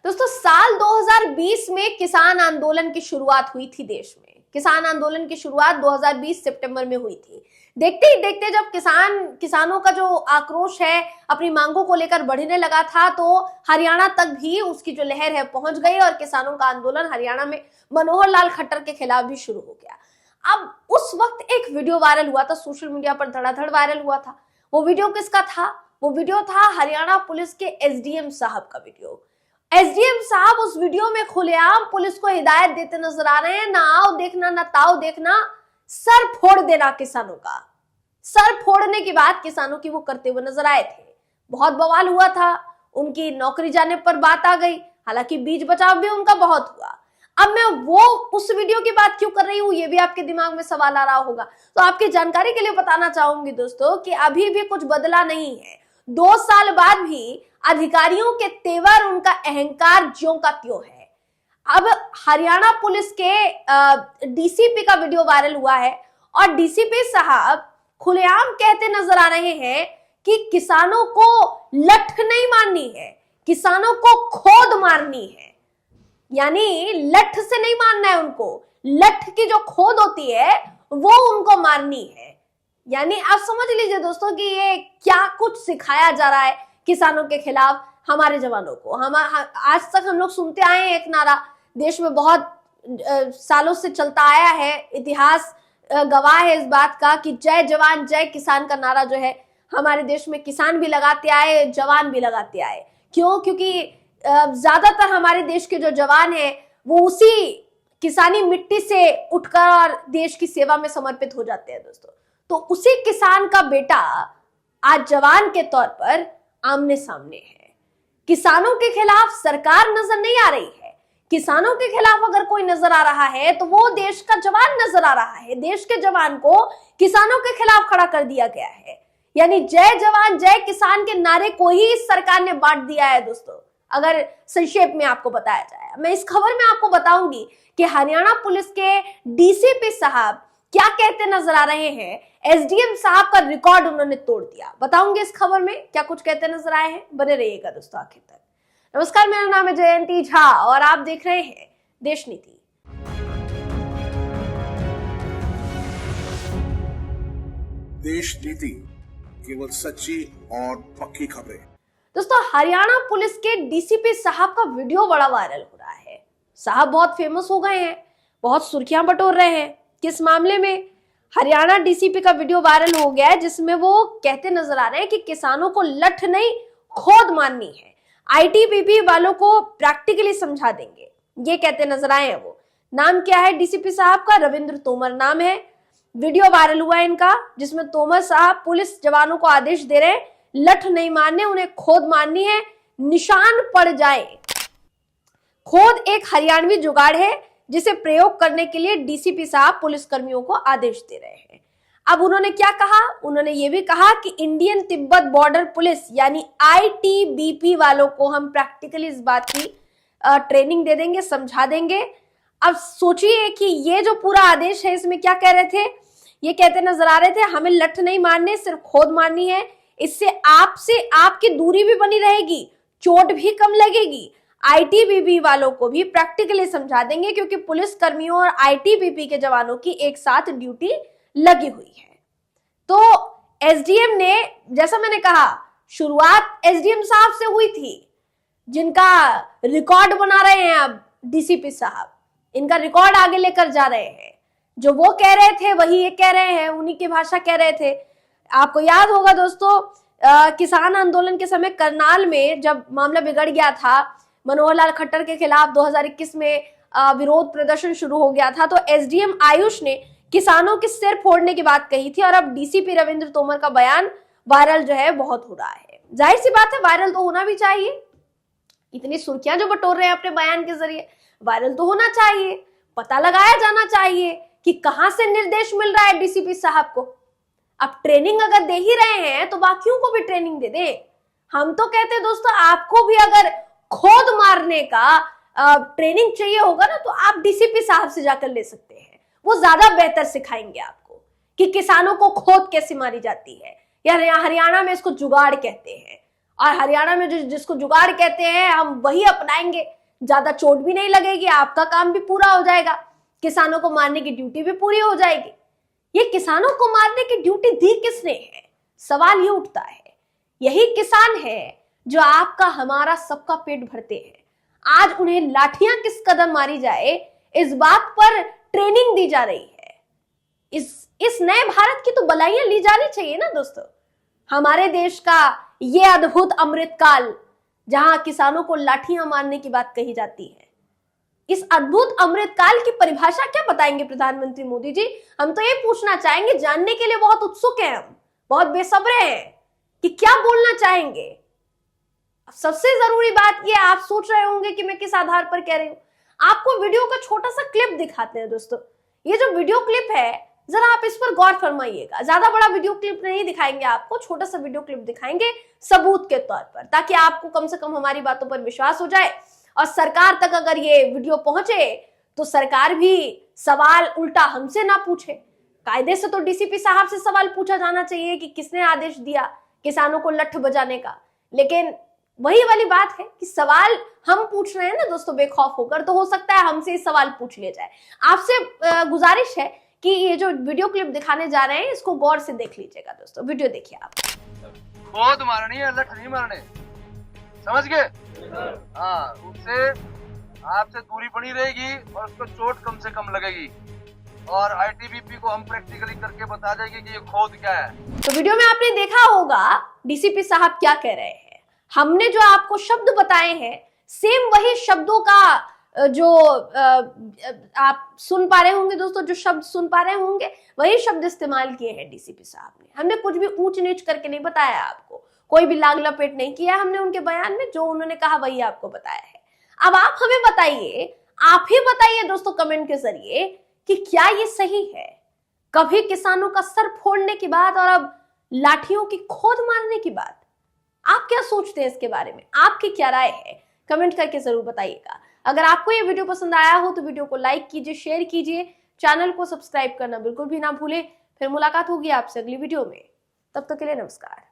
दोस्तों साल 2020 में किसान आंदोलन की शुरुआत हुई थी देश में। किसान आंदोलन की शुरुआत 2020 सितंबर में हुई थी। देखते ही देखते जब किसानों का जो आक्रोश है अपनी मांगों को लेकर बढ़ने लगा था, तो हरियाणा तक भी उसकी जो लहर है पहुंच गई और किसानों का आंदोलन हरियाणा में मनोहर लाल खट्टर के खिलाफ भी शुरू हो गया। अब उस वक्त एक वीडियो वायरल हुआ था, सोशल मीडिया पर धड़ाधड़ वायरल हुआ था। वो वीडियो किसका था? वो वीडियो था हरियाणा पुलिस के एसडीएम साहब का वीडियो। एसडीएम साहब उस वीडियो में खुलेआम पुलिस को हिदायत देते नजर आ रहे हैं, ना आओ देखना ना ताओ देखना, सर फोड़ देना किसानों का। सर फोड़ने की बात किसानों की वो करते हुए नजर आए थे। बहुत बवाल हुआ था, उनकी नौकरी जाने पर बात आ गई। हालांकि बीच बचाव भी उनका बहुत हुआ। अब मैं वो उस वीडियो की बात क्यों कर रही हूं, ये भी आपके दिमाग में सवाल आ रहा होगा। तो आपकी जानकारी के लिए बताना चाहूंगी दोस्तों कि अभी भी कुछ बदला नहीं है। 2 साल बाद भी अधिकारियों के तेवर, उनका अहंकार ज्यों का त्यों है। अब हरियाणा पुलिस के डीसीपी का वीडियो वायरल हुआ है और डीसीपी साहब खुलेआम कहते नजर आ रहे हैं कि किसानों को लठ नहीं मारनी है, किसानों को खोद मारनी है। यानी लठ से नहीं मारना है उनको, लठ की जो खोद होती है वो उनको मारनी है। यानी आप समझ लीजिए दोस्तों कि ये क्या कुछ सिखाया जा रहा है किसानों के खिलाफ हमारे जवानों को। हम आज तक हम लोग सुनते आए हैं एक नारा, देश में बहुत सालों से चलता आया है, इतिहास गवाह है इस बात का कि जय जवान जय किसान का नारा जो है हमारे देश में किसान भी लगाते आए, जवान भी लगाते आए। क्यों? क्योंकि ज्यादातर हमारे देश के जो जवान हैं वो उसी किसानी मिट्टी से उठकर और देश की सेवा में समर्पित हो जाते हैं दोस्तों। तो उसी किसान का बेटा आज जवान के तौर पर आमने सामने है। किसानों के खिलाफ सरकार नजर नहीं आ रही है। किसानों के खिलाफ अगर कोई नजर आ रहा है तो वो देश का जवान नजर आ रहा है। देश के जवान को किसानों के खिलाफ खड़ा कर दिया गया है। यानी जय जवान जय किसान के नारे को ही इस सरकार ने बांट दिया है दोस्तों। अगर संक्षेप में आपको बताया जाए, मैं इस खबर में आपको बताऊंगी कि हरियाणा पुलिस के डीसीपी साहब क्या कहते नजर आ रहे हैं। एसडीएम साहब का रिकॉर्ड उन्होंने तोड़ दिया। बताऊंगे इस खबर में क्या कुछ कहते नजर आए हैं। बने रहिएगा दोस्तों आखिर तक। नमस्कार, मेरा नाम है जयंती झा और आप देख रहे हैं देश नीति। देश नीति, केवल सच्ची और पक्की खबरें। दोस्तों हरियाणा पुलिस के डीसीपी साहब का वीडियो बड़ा वायरल हो रहा है। साहब बहुत फेमस हो गए हैं, बहुत सुर्खियां बटोर रहे हैं। किस मामले में? हरियाणा डीसीपी का वीडियो वायरल हो गया है जिसमें वो कहते नजर आ रहे हैं कि किसानों को लठ नहीं खोद मारनी है, आईटीबीपी वालों को प्रैक्टिकली समझा देंगे, ये कहते नजर आए हैं वो। नाम क्या है डीसीपी साहब का? रविंद्र तोमर नाम है। वीडियो वायरल हुआ है इनका जिसमें तोमर साहब पुलिस जवानों को आदेश दे रहे हैं लठ नहीं मारने, उन्हें खोद मारनी है, निशान पड़ जाए। खोद एक हरियाणवी जुगाड़ है जिसे प्रयोग करने के लिए डीसीपी साहब पुलिस कर्मियों को आदेश दे रहे हैं। अब उन्होंने क्या कहा? उन्होंने ये भी कहा कि इंडियन तिब्बत बॉर्डर पुलिस यानी आईटीबीपी वालों को हम प्रैक्टिकली इस बात की ट्रेनिंग दे देंगे, समझा देंगे। अब सोचिए कि ये जो पूरा आदेश है इसमें क्या कह रहे थे? ये कहते नजर आ रहे थे हमें लठ नहीं मारने, सिर्फ खोद मारनी है। इससे आपसे आपकी दूरी भी बनी रहेगी, चोट भी कम लगेगी। आईटीबीपी वालों को भी प्रैक्टिकली समझा देंगे क्योंकि पुलिस कर्मियों और आईटीबीपी के जवानों की एक साथ ड्यूटी लगी हुई है। तो एसडीएम ने, जैसा मैंने कहा, शुरुआत एसडीएम साहब से हुई थी जिनका रिकॉर्ड बना रहे हैं अब डीसीपी साहब। इनका रिकॉर्ड आगे लेकर जा रहे हैं। जो वो कह रहे थे वही ये कह रहे हैं, उन्हीं की भाषा कह रहे थे। आपको याद होगा दोस्तों किसान आंदोलन के समय करनाल में जब मामला बिगड़ गया था, मनोहर लाल खट्टर के खिलाफ 2021 में विरोध प्रदर्शन शुरू हो गया था, तो एसडीएम आयुष ने किसानों के सिर फोड़ने की बात कही थी। और अब डीसीपी रविंद्र तोमर का बयान वायरल जो है बहुत हो रहा है। जाहिर सी बात है वायरल तो होना भी चाहिए। इतनी सुर्खियां जो बटोर रहे हैं अपने बयान के जरिए, वायरल तो होना चाहिए। पता लगाया जाना चाहिए कि कहां से निर्देश मिल रहा है डीसीपी साहब को। अब ट्रेनिंग अगर दे ही रहे हैं तो बाकियों को भी ट्रेनिंग दे दे। हम तो कहते हैं दोस्तों आपको भी अगर खोद मारने का ट्रेनिंग चाहिए होगा ना तो आप डीसीपी साहब से जाकर ले सकते हैं। वो ज्यादा बेहतर सिखाएंगे आपको कि किसानों को खोद कैसे मारी जाती है। या हरियाणा में इसको जुगाड़ कहते हैं। और हरियाणा में जिसको जुगाड़ कहते हैं हम वही अपनाएंगे, ज्यादा चोट भी नहीं लगेगी, आपका काम भी पूरा हो जाएगा, किसानों को मारने की ड्यूटी भी पूरी हो जाएगी। ये किसानों को मारने की ड्यूटी दी किसने है? सवाल ये उठता है। यही किसान है जो आपका हमारा सबका पेट भरते हैं। आज उन्हें लाठियां किस कदम मारी जाए इस बात पर ट्रेनिंग दी जा रही है। इस नए भारत की तो बलाइयां ली जानी चाहिए ना दोस्तों। हमारे देश का ये अद्भुत अमृतकाल जहां किसानों को लाठियां मारने की बात कही जाती है, इस अद्भुत अमृतकाल की परिभाषा क्या बताएंगे प्रधानमंत्री मोदी जी? हम तो ये पूछना चाहेंगे, जानने के लिए बहुत उत्सुक हैं, हम बहुत बेसब्रे हैं कि क्या बोलना चाहेंगे। सबसे जरूरी बात ये, आप सोच रहे होंगे कि मैं किस आधार पर कह रही हूं। आपको वीडियो का छोटा सा क्लिप दिखाते हैं दोस्तों। ये जो वीडियो क्लिप है जरा आप इस पर गौर फरमाइएगा। ज्यादा बड़ा वीडियो क्लिप नहीं दिखाएंगे आपको, छोटा सा वीडियो क्लिप दिखाएंगे सबूत के तौर पर, ताकि आपको कम से कम हमारी बातों पर विश्वास हो जाए और सरकार तक अगर ये वीडियो पहुंचे तो सरकार भी सवाल उल्टा हमसे ना पूछे। कायदे से तो डीसीपी साहब से सवाल पूछा जाना चाहिए कि किसने आदेश दिया किसानों को लठ बजाने का, लेकिन वही वाली बात है कि सवाल हम पूछ रहे हैं ना दोस्तों बेखौफ होकर, तो हो सकता है हमसे इस सवाल पूछ लिया जाए। आपसे गुजारिश है कि ये जो वीडियो क्लिप दिखाने जा रहे हैं इसको गौर से देख लीजिएगा दोस्तों। वीडियो देखिए आप। खोद मारनी है, लठ नहीं मारने, समझ गए? हाँ, उससे आपसे दूरी बनी रहेगी और उसको चोट कम से कम लगेगी और आईटीबीपी को हम प्रैक्टिकली करके बता देंगे कि ये खोद क्या है। तो वीडियो में आपने देखा होगा डीसीपी साहब क्या कह रहे हैं। हमने जो आपको शब्द बताए हैं सेम वही शब्दों का जो आप सुन पा रहे होंगे दोस्तों, जो शब्द सुन पा रहे होंगे वही शब्द इस्तेमाल किए हैं डीसीपी साहब ने। हमने कुछ भी ऊंच नीच करके नहीं बताया आपको, कोई भी लाग लपेट नहीं किया हमने उनके बयान में, जो उन्होंने कहा वही आपको बताया है। अब आप हमें बताइए, आप ही बताइए दोस्तों कमेंट के जरिए कि क्या ये सही है? कभी किसानों का सर फोड़ने की बात और अब लाठियों की खोद मारने की बात। आप क्या सोचते हैं इसके बारे में? आपकी क्या राय है? कमेंट करके जरूर बताइएगा। अगर आपको ये वीडियो पसंद आया हो तो वीडियो को लाइक कीजिए, शेयर कीजिए, चैनल को सब्सक्राइब करना बिल्कुल भी ना भूलें। फिर मुलाकात होगी आपसे अगली वीडियो में, तब तक के लिए नमस्कार।